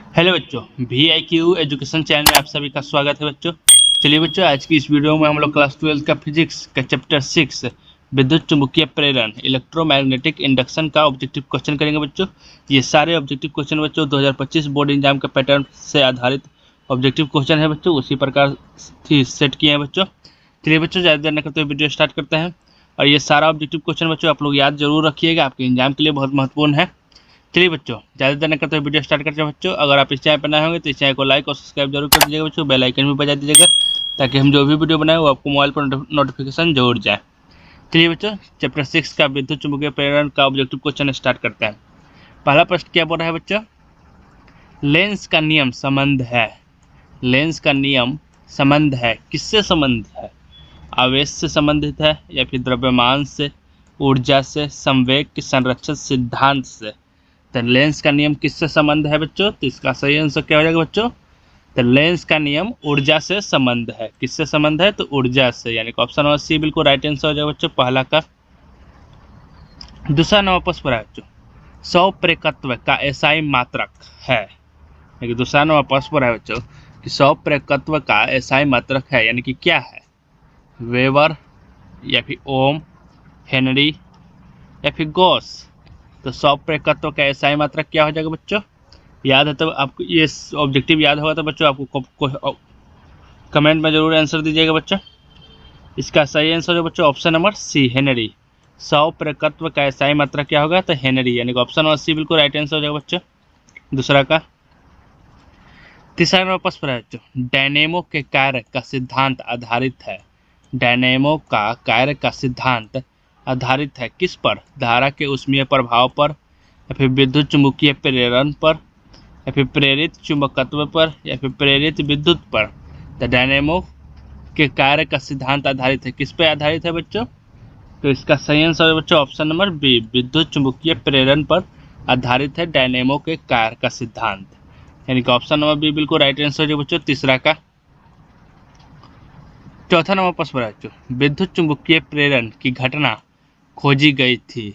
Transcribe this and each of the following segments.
Hello बच्चों, VIQ education channel में आप सभी का स्वागत है बच्चों। चलिए बच्चों, आज की इस वीडियो में हम लोग क्लास 12 का फिजिक्स का चैप्टर 6 विद्युत चुम्बकीय प्रेरण इलेक्ट्रोमैग्नेटिक इंडक्शन का ऑब्जेक्टिव क्वेश्चन करेंगे बच्चों। ये सारे ऑब्जेक्टिव क्वेश्चन बच्चों 2025 बोर्ड एग्जाम के पैटर्न से आधारित ऑब्जेक्टिव क्वेश्चन है बच्चों, उसी प्रकार सेट किए हैं बच्चों। चलिए बच्चों, ज़्यादा देर न करते हुए वीडियो स्टार्ट करते हैं। और ये सारा ऑब्जेक्टिव क्वेश्चन बच्चों आप लोग याद जरूर रखिएगा, आपके एग्जाम के लिए बहुत महत्वपूर्ण है। चलिए बच्चों, ज़्यादा देर न करते हुए वीडियो स्टार्ट करते हैं बच्चों। अगर आप इस चैनल पर नए होंगे तो इस चैनल को लाइक और सब्सक्राइब जरूर कर दीजिएगा बच्चों। बेल आइकन भी बजा दीजिएगा ताकि हम जो भी वीडियो बनाए वो आपको मोबाइल पर नोटिफिकेशन जरूर जाए। चलिए बच्चों, चैप्टर 6 का विद्युत चुम्बकीय प्रेरण का ऑब्जेक्टिव क्वेश्चन स्टार्ट करते हैं। पहला प्रश्न क्या बोल रहा है बच्चों? लेंस का नियम संबंध है। लेंस का नियम संबंध है, किससे संबंध है? आवेश से संबंधित है या फिर द्रव्यमान से, ऊर्जा से, संवेग के संरक्षण सिद्धांत से? तो लेंस का नियम किससे संबंध है बच्चों? तो इसका सही आंसर क्या हो जाएगा बच्चों? तो लेंस का नियम ऊर्जा से संबंध है। किससे संबंध है? तो ऊर्जा से, यानी कि ऑप्शन नंबर सी बिल्कुल राइट आंसर हो जाएगा बच्चों, पहला का। दूसरा नंबर प्रश्न पर है बच्चों, सौप्रेकत्व का एसआई मात्रक है। यानी कि दूसरा नंबर प्रश्न पर है बच्चों कि सौप्रेकत्व का एसआई मात्रक है, यानी कि क्या है? वेबर या फिर ओम, हेनरी या फिर गॉस? तो सौप्रेकत्व का एसआई मात्रक क्या हो जाएगा बच्चों? याद है तो आपको ये ऑब्जेक्टिव याद होगा तो बच्चों आपको कमेंट में जरूर आंसर दीजिएगा बच्चों। इसका सही आंसर है बच्चों ऑप्शन नंबर सी, हेनरी। सौप्रेकत्व का एसआई मात्रक क्या होगा? तो हेनरी, यानी कि ऑप्शन नंबर सी बिल्कुल राइट आंसर हो जाएगा बच्चों, दूसरा का। तीसरा नंबर प्रश्न है बच्चों, डायनेमो के कार्य का सिद्धांत आधारित है। डायनेमो का कार्य का सिद्धांत आधारित है किस पर? धारा के ऊष्मीय प्रभाव पर, या फिर विद्युत चुम्बकीय प्रेरण पर, या फिर प्रेरित चुंबकत्व पर, या फिर प्रेरित विद्युत पर? तो डायनेमो के कार्य का सिद्धांत आधारित है, किस पे आधारित है बच्चों? तो इसका सही आंसर है बच्चों ऑप्शन नंबर बी, विद्युत चुम्बकीय प्रेरण पर आधारित है डायनेमो के कार्य का सिद्धांत, यानी कि ऑप्शन नंबर बी बिल्कुल राइट आंसर है बच्चों, तीसरा का। चौथा नंबर प्रश्न है बच्चों, विद्युत चुम्बकीय प्रेरण की घटना खोजी गई थी।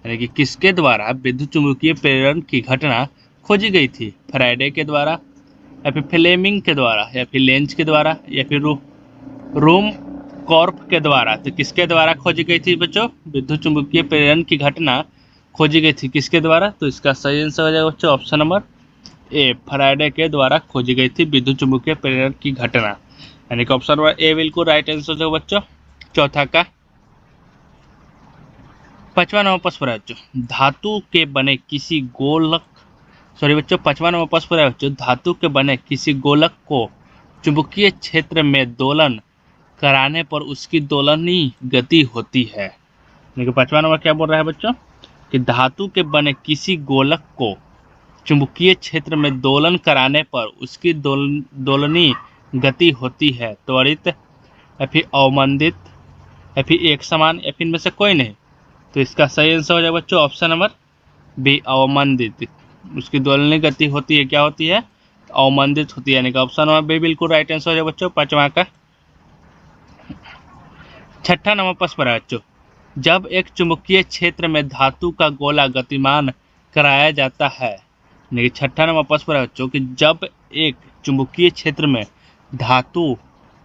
यानी कि किसके द्वारा विद्युत चुम्बकीय प्रेरण की घटना खोजी गई थी? फैराडे के द्वारा, या फिर फ्लेमिंग के द्वारा, या फिर लेंज के द्वारा, या फिर रूम कॉर्प के द्वारा? तो किसके द्वारा खोजी गई थी बच्चों? विद्युत चुम्बकीय प्रेरण की घटना खोजी गई थी किसके द्वारा? तो इसका सही आंसर हो जाएगा बच्चों ऑप्शन नंबर ए, फैराडे के द्वारा खोजी गई थी विद्युत चुम्बकीय प्रेरण की घटना, यानी कि ऑप्शन नंबर ए बिल्कुल राइट आंसर हो जाएगा बच्चों, चौथा का। पांचवा नंबर प्रश्न है बच्चों, धातु के बने किसी गोलक, सॉरी बच्चों, पांचवा नंबर प्रश्न है बच्चों, धातु के बने किसी गोलक को चुंबकीय क्षेत्र में दोलन कराने पर उसकी दोलनी गति होती है। देखिए पांचवा नंबर क्या बोल रहा है बच्चों कि धातु के बने किसी गोलक को चुंबकीय क्षेत्र में दोलन कराने पर उसकी दोलनी गति होती है। त्वरित, या फिर अवमंदित, या फिर एक समान, या फिर इनमें से कोई नहीं? तो इसका सही आंसर हो जाएगा बच्चों ऑप्शन नंबर बी, अवमंदित। उसकी दोलनी गति होती है, क्या होती है? अवमंदित होती है, यानी कि ऑप्शन नंबर बी बिल्कुल राइट आंसर हो जाएगा बच्चों, पांचवा का। छठा नंबर प्रश्न है बच्चों, जब एक चुंबकीय क्षेत्र में धातु का गोला गतिमान कराया जाता है। यानी कि छठा नंबर प्रश्न है बच्चों कि जब एक चुंबकीय क्षेत्र में धातु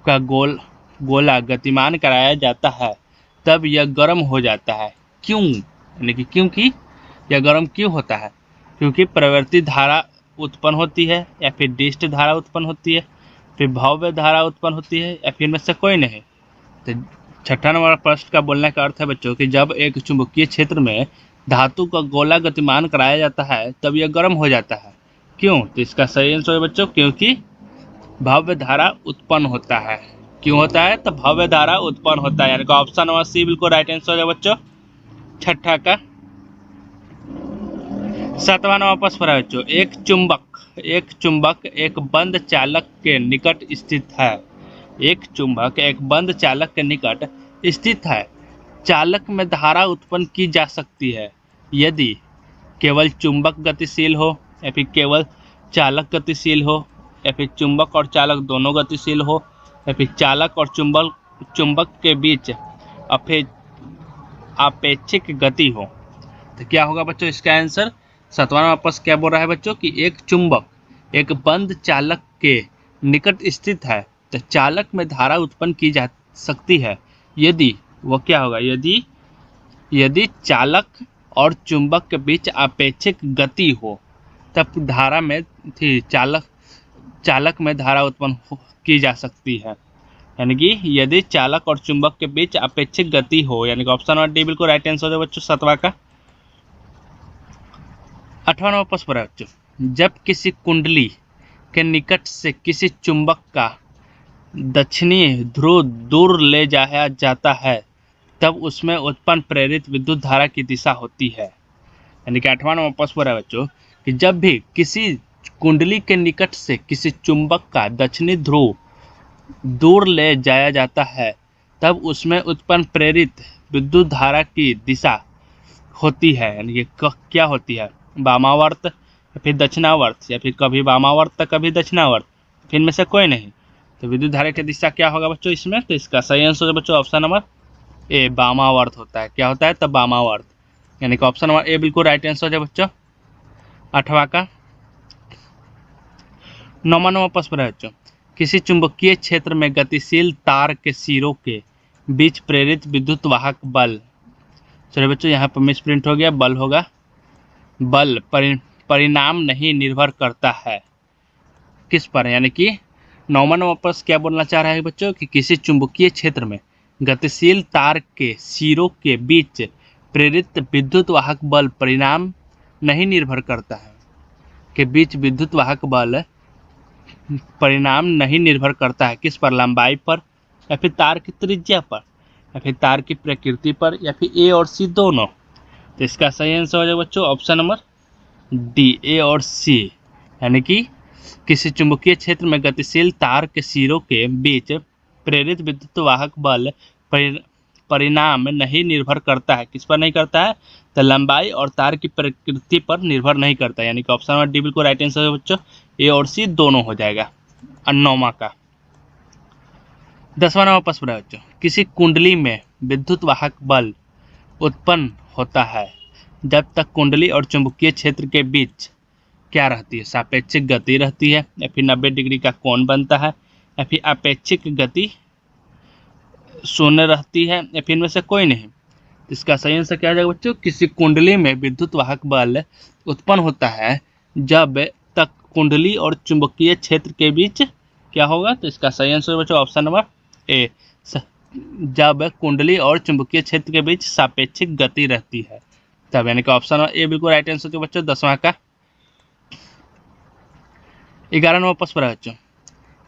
का गोला गतिमान कराया जाता है तब यह गर्म हो जाता है। क्यों? यानी कि क्योंकि यह गर्म क्यों होता है? क्योंकि प्रवृत्ति धारा उत्पन्न होती है, या फिर डिस्ट धारा उत्पन्न होती है, फिर भव्य धारा उत्पन्न होती है, या फिर इनमें से कोई नहीं? तो छठा नंबर प्रश्न का बोलने का अर्थ है बच्चों कि जब एक चुंबकीय क्षेत्र में धातु का गोला गतिमान कराया जाता है तब यह गर्म हो जाता है। क्यों? तो इसका सही आंसर है बच्चों क्योंकि भव्य धारा उत्पन्न होता है। क्यों होता है? तो भव्य धारा उत्पन्न होता है, यानी कि ऑप्शन नंबर सी बिल्कुल राइट आंसर है बच्चों, छठा का। सातवां नंबर प्रश्न है बच्चों, एक चुंबक एक बंद चालक के निकट स्थित है। एक चुंबक एक बंद चालक के निकट स्थित है। चालक में धारा उत्पन्न की जा सकती है यदि केवल चुंबक गतिशील हो, या फिर केवल चालक गतिशील हो, या फिर चुंबक और चालक दोनों गतिशील हो, या फिर चालक और चुंबक के बीच आपेक्षिक गति हो। तो क्या होगा बच्चों इसका आंसर? सातवां प्रश्न क्या बोल रहा है बच्चों कि एक चुंबक एक बंद चालक के निकट स्थित है तो चालक में धारा उत्पन्न की जा सकती है यदि वो क्या होगा, यदि चालक और चुंबक के बीच आपेक्षिक गति हो, तब धारा में थी चालक में धारा उत्पन्न की जा सकती है। यानी कि यदि चालक और चुंबक के बीच अपेक्षिक गति हो, यानी कि ऑप्शन नंबर डी बिल्कुल राइट आंसर है बच्चों 7वां का। 8वां नंबर प्रश्न है बच्चों, जब किसी कुंडली के निकट से किसी चुंबक का दक्षिणी ध्रुव दूर ले जाया जाता है तब उसमें उत्पन्न प्रेरित विद्युत धारा की दिशा होती है। यानी कि 8वां नंबर प्रश्न है बच्चों कि जब भी किसी कुंडली के निकट से किसी चुंबक का दक्षिणी ध्रुव दूर ले जाया जाता है तब उसमें उत्पन्न प्रेरित विद्युत धारा की दिशा होती है। यानी कि क्या होती है, वामावर्त या फिर दक्षिणावर्त, या फिर कभी वामावर्त तो कभी दक्षिणावर्त, फिर में से कोई नहीं। तो विद्युत धारा की दिशा क्या होगा बच्चों इसमें, तो इसका सही आंसर है बच्चों ऑप्शन नंबर ए, वामावर्त होता है। क्या होता है, तब वामावर्त, यानी कि ऑप्शन नंबर ए बिल्कुल राइट आंसर है बच्चों 8वां का। 9वां नंबर प्रश्न है बच्चों, किसी चुंबकीय क्षेत्र में गतिशील तार के सिरों के बीच प्रेरित विद्युत वाहक बल, चलिए बच्चों यहाँ पर मिस प्रिंट हो गया, बल होगा, बल परिणाम नहीं निर्भर करता है किस पर। यानी कि 9वां नंबर प्रश्न क्या बोलना चाह रहा है बच्चों कि किसी चुंबकीय क्षेत्र में गतिशील तार के सिरों के बीच प्रेरित विद्युत वाहक बल परिणाम नहीं निर्भर करता है, के बीच विद्युत वाहक बल परिणाम नहीं निर्भर करता है किस पर, लंबाई पर या फिर तार की त्रिज्या पर या फिर तार की प्रकृति पर या फिर ए और सी दोनों। तो इसका सही आंसर हो जाएगा बच्चों ऑप्शन नंबर डी, ए और सी। यानी कि किसी चुंबकीय क्षेत्र में गतिशील तार के सिरों के बीच प्रेरित विद्युत वाहक बल परिणाम नहीं निर्भर करता है, किस पर नहीं करता है, तो लंबाई और तार की प्रकृति पर निर्भर नहीं करता। यानी कि ऑप्शन नंबर डी बिल्कुल राइट आंसर है बच्चों, ए और सी दोनों हो जाएगा। 9वां का 10वां नंबर प्रश्न है बच्चों, किसी कुंडली में विद्युत वाहक बल उत्पन्न होता है जब तक कुंडली और चुंबकीय क्षेत्र के बीच क्या रहती है, सापेक्षिक गति रहती है या फिर 90 डिग्री का कोण बनता है या फिर अपेक्षिक गति शून्य रहती है या फिर इनमें से कोई नहीं। इसका सही आंसर क्या हो जाएगा बच्चों, किसी कुंडली में विद्युत वाहक बल उत्पन्न होता है जब तक कुंडली और चुंबकीय क्षेत्र के बीच क्या होगा, तो इसका सही आंसर बच्चों ऑप्शन नंबर ए, जब कुंडली और चुंबकीय क्षेत्र के बीच सापेक्षिक गति रहती है तब। यानी कि ऑप्शन नंबर ए बिल्कुल राइट आंसर है बच्चों 10वां का। 11 नंबर प्रश्न है बच्चों,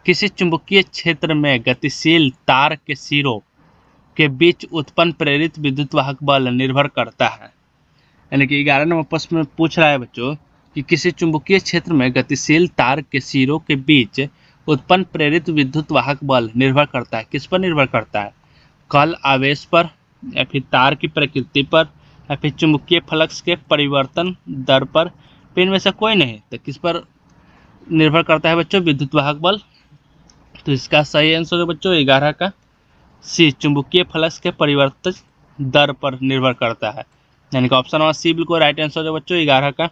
किसी चुंबकीय क्षेत्र में गतिशील तार के सिरों के बीच उत्पन्न प्रेरित विद्युत वाहक बल निर्भर करता है। यानी कि 11 नंबर प्रश्न में पूछ रहा है बच्चों कि किसी चुंबकीय क्षेत्र में गतिशील तार के सिरों के बीच उत्पन्न प्रेरित विद्युत वाहक बल निर्भर करता है, किस पर निर्भर करता है, कल आवेश पर या फिर तार की प्रकृति पर या फिर चुंबकीय फ्लक्स के परिवर्तन दर पर, इनमें से कोई नहीं। तो किस पर निर्भर करता है बच्चों, विद्युत वाहक बल। तो इसका सही आंसर है बच्चों 11 का सी, चुंबकीय फ्लक्स के परिवर्तन दर पर निर्भर करता है। यानी कि ऑप्शन नंबर सी बिल्कुल राइट आंसर है बच्चों 11 का।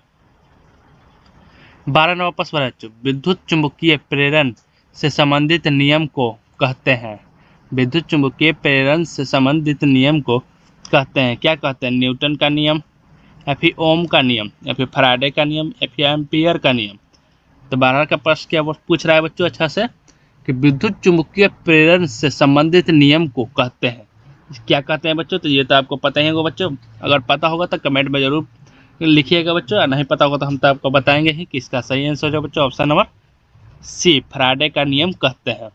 12 नंबर प्रश्न है बच्चों, विद्युत चुंबकीय प्रेरण से संबंधित नियम को कहते हैं, विद्युत चुंबकीय प्रेरण से संबंधित नियम को कहते हैं, क्या कहते हैं, न्यूटन का नियम या फिर ओम का नियम या फिर फैराडे का नियम या फिर एम्पियर का नियम। तो 12 का प्रश्न क्या पूछ रहा है बच्चों अच्छा से कि विद्युत चुंबकीय प्रेरण से संबंधित नियम को कहते हैं, क्या कहते हैं बच्चों। तो ये तो आपको पता ही होगा बच्चों, अगर पता होगा तो कमेंट में जरूर लिखिएगा बच्चों, नहीं पता होगा तो हम तो आपको बताएंगे ही कि इसका सही आंसर है बच्चों ऑप्शन नंबर सी, फैराडे का नियम कहते हैं।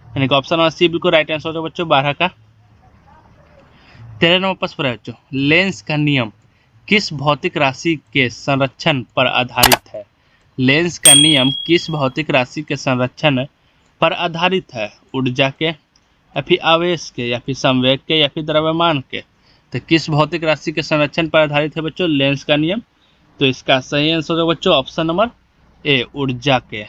यानी कि ऑप्शन नंबर सी बिल्कुल राइट आंसर है बच्चों 12 का। 13 नंबर प्रश्न है बच्चों, लेंस का नियम किस भौतिक राशि के संरक्षण पर आधारित है, लेंस का नियम किस भौतिक राशि के संरक्षण पर आधारित है, ऊर्जा के या फिर आवेश के या फिर संवेग के या फिर द्रव्यमान के। तो किस भौतिक राशि के संरक्षण पर आधारित है बच्चों लेंस का नियम। तो इसका सही आंसर है बच्चों ऑप्शन नंबर ए, ऊर्जा के।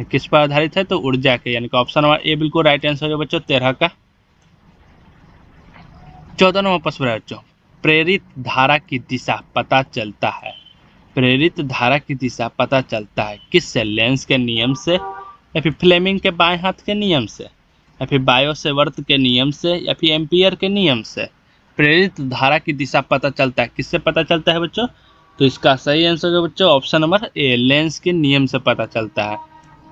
किस पर आधारित है, तो ऊर्जा के, यानी कि ऑप्शन नंबर ए बिल्कुल राइट आंसर है बच्चों 13 का। 14 नंबर प्रश्न है बच्चों, प्रेरित धारा की दिशा पता चलता है, प्रेरित धारा की दिशा पता चलता है किससे? लेंस के नियम से, या फिर फ्लेमिंग के बाएं हाथ के नियम से, या फिर बायो-सेवर्ट के नियम से, या फिर एम्पियर के नियम से। प्रेरित धारा की दिशा पता चलता है किससे पता चलता है बच्चों? तो इसका सही आंसर है बच्चों ऑप्शन नंबर ए, लेंस के नियम से पता चलता है।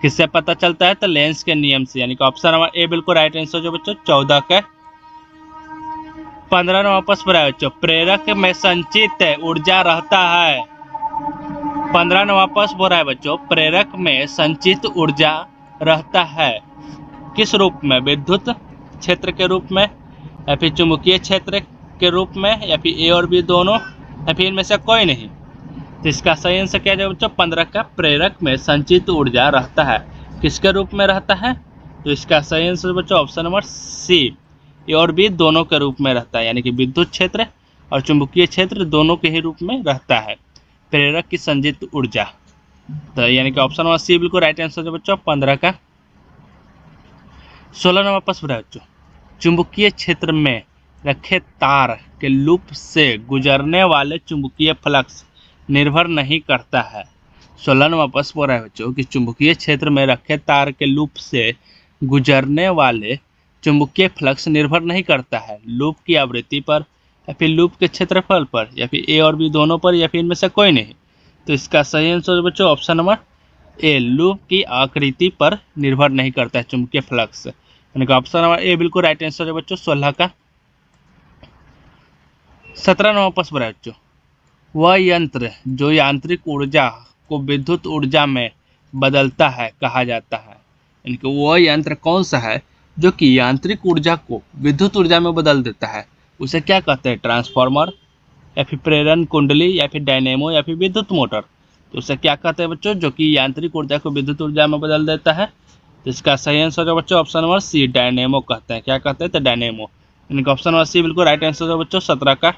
किससे पता चलता है? तो लेंस के नियम से, यानी कि ऑप्शन नंबर ए बिल्कुल राइट आंसर जो बच्चों 14 का 15 नंबर प्रश्न पर है बच्चों, प्रेरक में संचित ऊर्जा रहता है। 15 नंबर प्रश्न पर है बच्चों, प्रेरक में संचित ऊर्जा रहता है किस रूप में? विद्युत क्षेत्र के रूप में, या फिर चुंबकीय क्षेत्र के रूप में, या फिर ए और बी दोनों, या फिर इनमें से कोई नहीं। तो इसका सही आंसर क्या है बच्चों? 15 का प्रेरक में संचित ऊर्जा रहता है किसके रूप में रहता है? तो इसका सही आंसर बच्चों ऑप्शन नंबर सी, ए और बी दोनों के रूप में रहता है, यानी कि विद्युत क्षेत्र और चुंबकीय क्षेत्र दोनों के ही रूप में रहता है प्रेरक की संचित ऊर्जा। तो यानी कि ऑप्शन नंबर सी बिल्कुल राइट आंसर है बच्चों 15 का। 16 नंबर प्रश्न है बच्चों, चुंबकीय क्षेत्र में रखे तार के लूप से गुजरने वाले चुंबकीय फ्लक्स निर्भर नहीं करता है। 16 नंबर प्रश्न है बच्चों कि चुंबकीय क्षेत्र में रखे तार के लूप से गुजरने वाले चुंबकीय फ्लक्स निर्भर नहीं करता है लूप की आवृत्ति पर, या फिर लूप के क्षेत्रफल पर, या फिर ए और बी दोनों पर, या फिर इनमें से कोई नहीं। तो इसका सही आंसर बच्चों ऑप्शन नंबर ए, लूप की आकृति पर निर्भर नहीं करता है चुंबकीय फ्लक्स, यानी कि ऑप्शन नंबर ए बिल्कुल राइट आंसर है बच्चों 16 का। 17 नंबर प्रश्न है बच्चों, वह यंत्र जो यांत्रिक ऊर्जा को विद्युत ऊर्जा में बदलता है कहा जाता है। यानी कि वह यंत्र कौन सा है जो कि यांत्रिक ऊर्जा को विद्युत ऊर्जा में बदल देता है, उसे क्या कहते हैं? ट्रांसफार्मर, या फिर प्रेरण कुंडली, या फिर डायनेमो, या फिर विद्युत मोटर। तो उसे क्या कहते हैं बच्चों जो कि यांत्रिक ऊर्जा को विद्युत ऊर्जा में बदल देता है? तो इसका सही आंसर है बच्चों ऑप्शन नंबर सी, डायनेमो कहते हैं। क्या कहते हैं? तो डायनेमो, यानी कि ऑप्शन नंबर सी बिल्कुल राइट आंसर है बच्चों 17 का।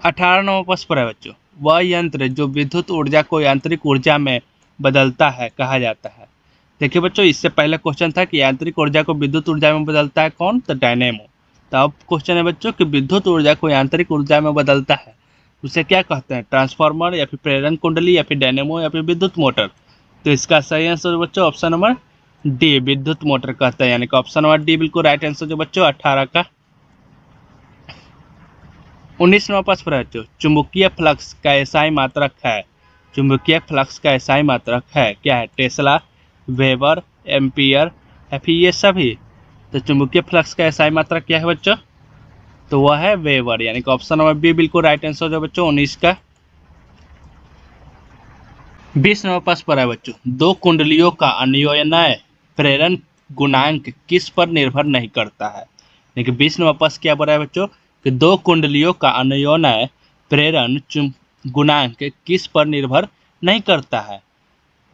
18 नंबर प्रश्न पर है बच्चों, वह यंत्र जो विद्युत ऊर्जा को यांत्रिक ऊर्जा में बदलता है कहा जाता है। देखिए बच्चों, इससे पहले क्वेश्चन था कि यांत्रिक ऊर्जा को विद्युत ऊर्जा में बदलता है कौन? तो डायनेमो। तो अब क्वेश्चन है बच्चों कि विद्युत ऊर्जा को यांत्रिक ऊर्जा में बदलता है, उसे क्या कहते हैं? ट्रांसफार्मर, या फिर प्रेरण कुंडली, या फिर डायनेमो, या फिर विद्युत मोटर। तो इसका सही आंसर बच्चों ऑप्शन नंबर डी, विद्युत मोटर कहते हैं, यानी कि ऑप्शन नंबर डी बिल्कुल राइट आंसर जो बच्चों 18 का। 19 नंबर प्रश्न है बच्चों, चुंबकीय फ्लक्स का एसआई मात्रक है। चुंबकीय फ्लक्स का एसआई मात्रक है क्या है? टेस्ला, वेबर, एम्पियर, या फिर ये सभी। तो चुंबकीय फ्लक्स का एसआई मात्रक क्या है बच्चों? तो वह है वेबर, यानी कि ऑप्शन नंबर बी बिल्कुल राइट आंसर जो बच्चों 19 का। 20 नंबर प्रश्न पर है बच्चों, दो कुंडलियों का अन्योन्य प्रेरण गुणांक किस पर निर्भर नहीं करता है। लेकिन 20 नंबर प्रश्न क्या बोला है बच्चों कि दो कुंडलियों का अन्योन्य प्रेरण गुणांक किस पर निर्भर नहीं करता है?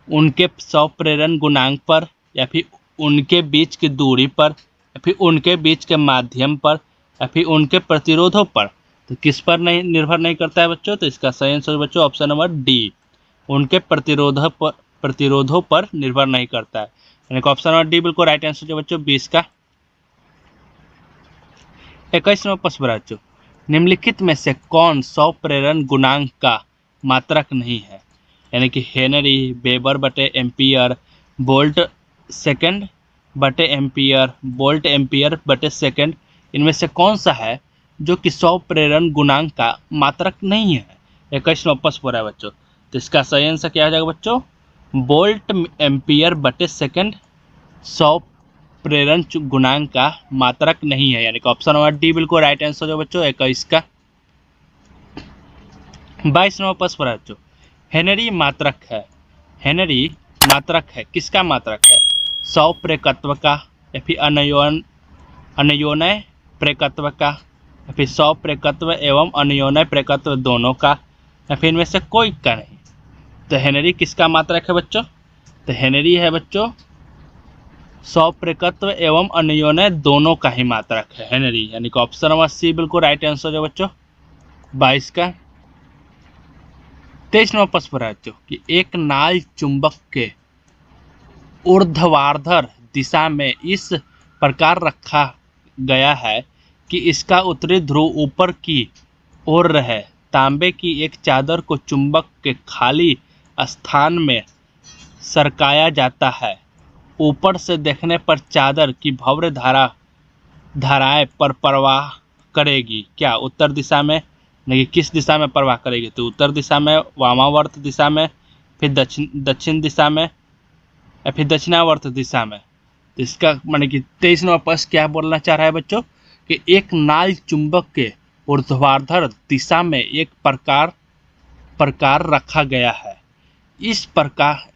उनके स्वप्रेरण गुणांक पर, या फिर उनके बीच की दूरी पर, या फिर उनके बीच के माध्यम पर, या फिर उनके प्रतिरोधों पर। तो किस पर नहीं निर्भर नहीं करता है बच्चों? तो इसका सही आंसर बच्चों ऑप्शन नंबर डी, उनके प्रतिरोधों पर निर्भर नहीं करता है, यानी कि ऑप्शन नंबर डी बिल्कुल राइट आंसर जो बच्चों 20 का। 21 नंबर प्रश्न बच्चों, निम्नलिखित में से कौन स्वप्रेरण गुणांक का मात्रक नहीं है? यानी कि हेनरी, वेबर बटे एम्पियर, वोल्ट सेकंड बटे एम्पियर, वोल्ट एम्पियर बटे सेकंड, इनमें से कौन सा है जो कि स्वप्रेरण गुणांक का मात्रक नहीं है? 21 नंबर प्रश्न है बच्चों। तो इसका सही आंसर क्या हो जाएगा बच्चों? वोल्ट एम्पियर बटे सेकंड स्वप्रेरण गुणांक का मात्रक नहीं है, यानी कि ऑप्शन नंबर डी बिल्कुल राइट आंसर जो बच्चों 21 का। 22 नंबर प्रश्न है बच्चों, हेनरी मात्रक है। हेनरी मात्रक है किसका मात्रक है? स्वप्रेरकत्व का, या फिर अन्योन्य प्रेरकत्व का, या फिर स्वप्रेरकत्व एवं अन्योन्य प्रेरकत्व दोनों का, या फिर इनमें से कोई का नहीं। तो हेनरी किसका मात्रक है बच्चों? तो हेनरी है बच्चों स्वप्रेरकत्व एवं अन्योन्य दोनों का ही मात्रक है हेनरी, यानी कि ऑप्शन नंबर सी बिल्कुल राइट आंसर है बच्चों 22 का। 23 नंबर प्रश्न है बच्चों कि एक नाल चुंबक के ऊर्ध्वाधर दिशा में इस प्रकार रखा गया है कि इसका उत्तरी ध्रुव ऊपर की ओर रहे तांबे की एक चादर को चुंबक के खाली स्थान में सरकाया जाता है। ऊपर से देखने पर चादर की भव्य धाराएं पर प्रवाह करेगी। क्या? उत्तर दिशा में। नहीं, किस दिशा में प्रवाह करेगी? तो उत्तर दिशा में, वामावर्त दिशा में, फिर दक्षिण दिशा में, या फिर दक्षिणावर्त दिशा में। तो इसका माने कि 23 नंबर प्रश्न क्या बोलना चाह रहा है बच्चों कि एक नाल चुंबक के ऊर्ध्वाधर दिशा में एक प्रकार रखा गया है। इस प्रकार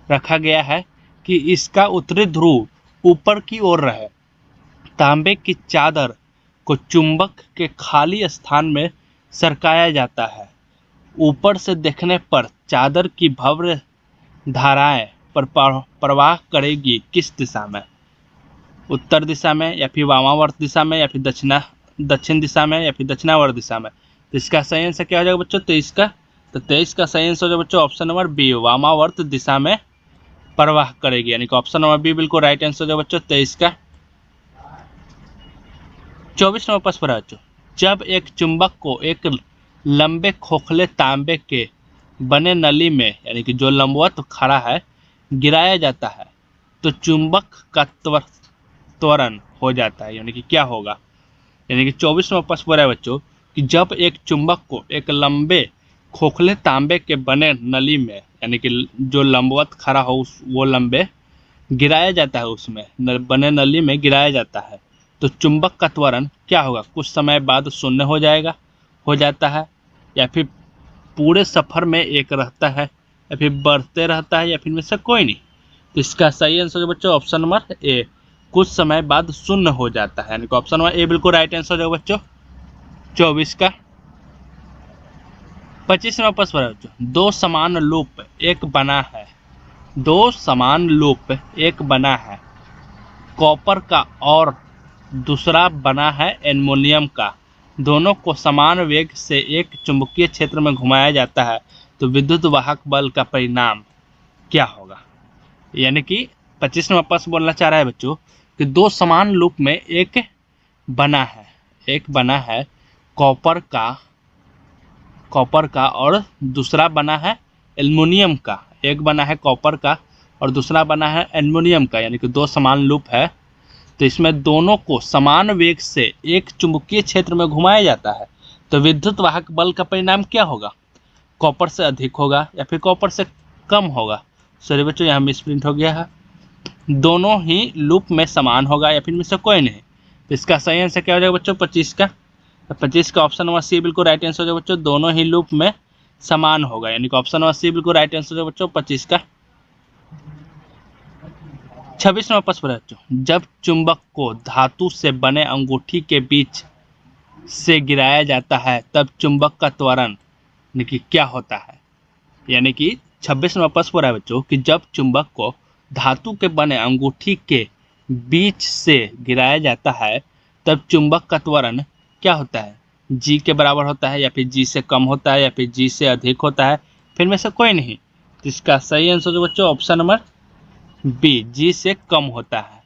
रखा गया है कि इसका उत्तरी ध्रुव ऊपर की ओर रहे। तांबे की चादर को चुंबक के खाली स्थान में सरकाया जाता है। ऊपर से देखने पर चादर की भव्य धाराएं पर प्रवाह करेगी। किस दिशा में? उत्तर दिशा में, या फिर वामावर्त दिशा में, या फिर दक्षिण दिशा में, या फिर दक्षिणावर्त दिशा में। तो इसका सही आंसर क्या हो जाएगा बच्चों? 23 का। तो 23 का सही आंसर हो जाएगा बच्चों ऑप्शन नंबर बी, वामावर्त दिशा में प्रवाह करेगी। यानी कि ऑप्शन नंबर बी बिल्कुल राइट आंसर हो जाएगा बच्चों 23 का। 24 नंबर प्रश्न पर बच्चों, जब एक चुंबक को एक लंबे खोखले तांबे के बने नली में, यानी कि जो लंबवत खड़ा है, गिराया जाता है तो चुंबक का त्वरण हो जाता है। यानी कि क्या होगा? यानी कि 24 नंबर प्रश्न पर है बच्चों कि जब एक चुंबक को एक लंबे खोखले तांबे के बने नली में, यानी कि जो लंबवत खड़ा हो वो लंबे, गिराया जाता है, उसमें बने नली में गिराया जाता है तो चुंबक का त्वरण क्या होगा? कुछ समय बाद शून्य हो जाता है, या फिर पूरे सफर में एक रहता है, या फिर बढ़ते रहता है, या फिर में से कोई नहीं। तो इसका सही आंसर बच्चों ऑप्शन नंबर ए, कुछ समय बाद शून्य हो जाता है। यानी कि ऑप्शन नंबर ए बिल्कुल राइट आंसर हो बच्चों 24 का। 25 नंबर प्रश्न है बच्चों, दो समान लूप एक बना है कॉपर का और दूसरा बना है एल्युमिनियम का। दोनों को समान वेग से एक चुंबकीय क्षेत्र में घुमाया जाता है तो विद्युत वाहक बल का परिणाम क्या होगा? यानी कि 25 नंबर प्रश्न बोलना चाह रहा है बच्चों कि दो समान लूप में एक बना है कॉपर का और दूसरा बना है एल्युमिनियम का। एक बना है कॉपर का और दूसरा बना है एल्युमिनियम का, यानी कि दो समान लूप है। तो इसमें दोनों को समान वेग से एक चुंबकीय क्षेत्र में घुमाया जाता है तो विद्युत वाहक बल का परिणाम क्या होगा? कॉपर से अधिक होगा या फिर कॉपर से कम होगा? सॉरी बच्चों, यहाँ मिसप्रिंट हो गया है। दोनों ही लूप में समान होगा या फिर में से कोई नहीं। तो इसका सही आंसर क्या हो जाएगा बच्चों 25 का? 25 का ऑप्शन नंबर सी बिल्कुल राइट आंसर हो जाएगा बच्चों, दोनों ही लूप में समान होगा। यानी कि ऑप्शन नंबर सी बिल्कुल राइट आंसर हो जाएगा बच्चों 25 का। 26 नंबर प्रश्न बच्चों, जब चुंबक को धातु से बने अंगूठी के बीच से गिराया जाता है तब चुंबक का त्वरण यानी कि क्या होता है? यानी कि 26 नंबर प्रश्न है बच्चों कि जब चुंबक को धातु के बने अंगूठी के बीच से गिराया जाता है तब चुंबक का त्वरण क्या होता है? जी के बराबर होता है, या फिर जी से कम होता है, या फिर जी से अधिक होता है, फिर में से कोई नहीं। तो इसका सही आंसर जो बच्चों ऑप्शन नंबर बी, जी से कम होता है।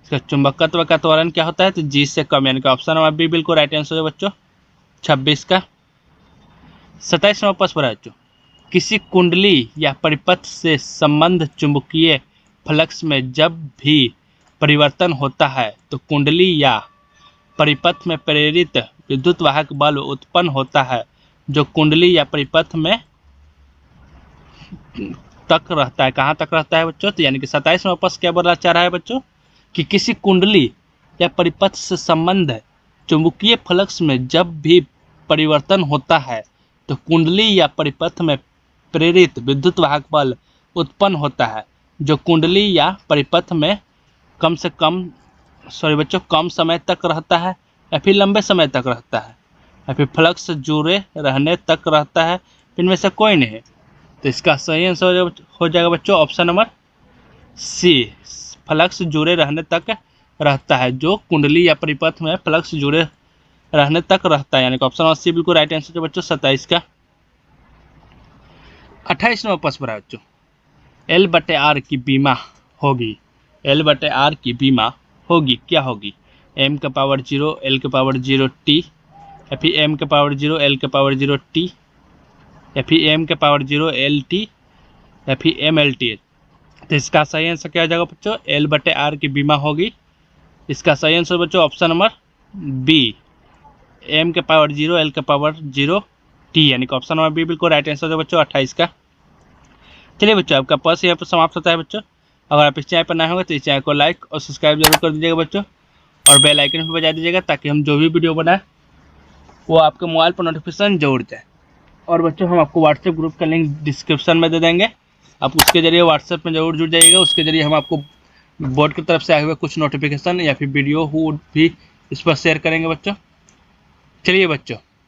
इसका चुंबकत्व का त्वरण क्या होता है? तो जी से कम, यानी कि ऑप्शन नंबर बी बिल्कुल राइट आंसर है बच्चों 26 का। 27 नंबर प्रश्न बच्चों, किसी कुंडली या परिपथ से संबंध चुंबकीय फ्लक्स में जब भी परिवर्तन होता है तो कुंडली या परिपथ में प्रेरित विद्युत वाहक बल उत्पन्न होता है जो कुंडली या परिपथ में तक रहता है। कहाँ तक रहता है बच्चों? तो यानी कि 27 नंबर प्रश्न क्या बोलना चाह रहा है बच्चों कि किसी कुंडली या परिपथ से संबंध चुंबकीय फ्लक्स में जब भी परिवर्तन होता है तो कुंडली या परिपथ में प्रेरित विद्युत वाहक बल उत्पन्न होता है जो कुंडली या परिपथ में कम समय तक रहता है या फिर लंबे समय तक रहता है या फिर फ्लक्स जुड़े रहने तक रहता है, इनमें से कोई नहीं। तो इसका सही आंसर हो जाएगा बच्चों ऑप्शन नंबर सी, फ्लक्स जुड़े रहने तक रहता है, जो कुंडली या परिपथ में फ्लक्स जुड़े रहने तक रहता है। यानी कि ऑप्शन नंबर सी बिल्कुल राइट आंसर है बच्चों 27 का। 28 नंबर प्रश्न है बच्चों, L/R की बीमा होगी, L/R की बीमा होगी क्या होगी? m का पावर 0, l का पावर 0 t, या फिर m के पावर 0 l के पावर 0 t, या फिर m के पावर 0 l t, या फिर m l t। तो इसका सही आंसर क्या हो जाएगा बच्चों, l बटे r की बीमा होगी। इसका सही आंसर बच्चों ऑप्शन नंबर बी, m के पावर 0 l के पावर 0 t, यानी कि ऑप्शन नंबर बी बिल्कुल राइट आंसर है बच्चों 28 का। चलिए बच्चों, आपका पर्स यहाँ पर समाप्त होता है बच्चों। अगर आप इस चैनल पर नए होंगे तो इस चैनल को लाइक और सब्सक्राइब जरूर कर दीजिएगा बच्चों, और बेल आइकन भी बजा दीजिएगा ताकि हम जो भी वीडियो बनाए वो आपके मोबाइल पर नोटिफिकेशन जरूर जाए। और बच्चों, हम आपको व्हाट्सएप ग्रुप का लिंक डिस्क्रिप्शन में दे देंगे, आप उसके जरिए व्हाट्सएप में जरूर जुड़ जाइएगा। उसके जरिए हम आपको बोर्ड की तरफ से आए हुए कुछ नोटिफिकेशन या फिर वीडियो भी इस पर शेयर करेंगे बच्चों। चलिए बच्चों,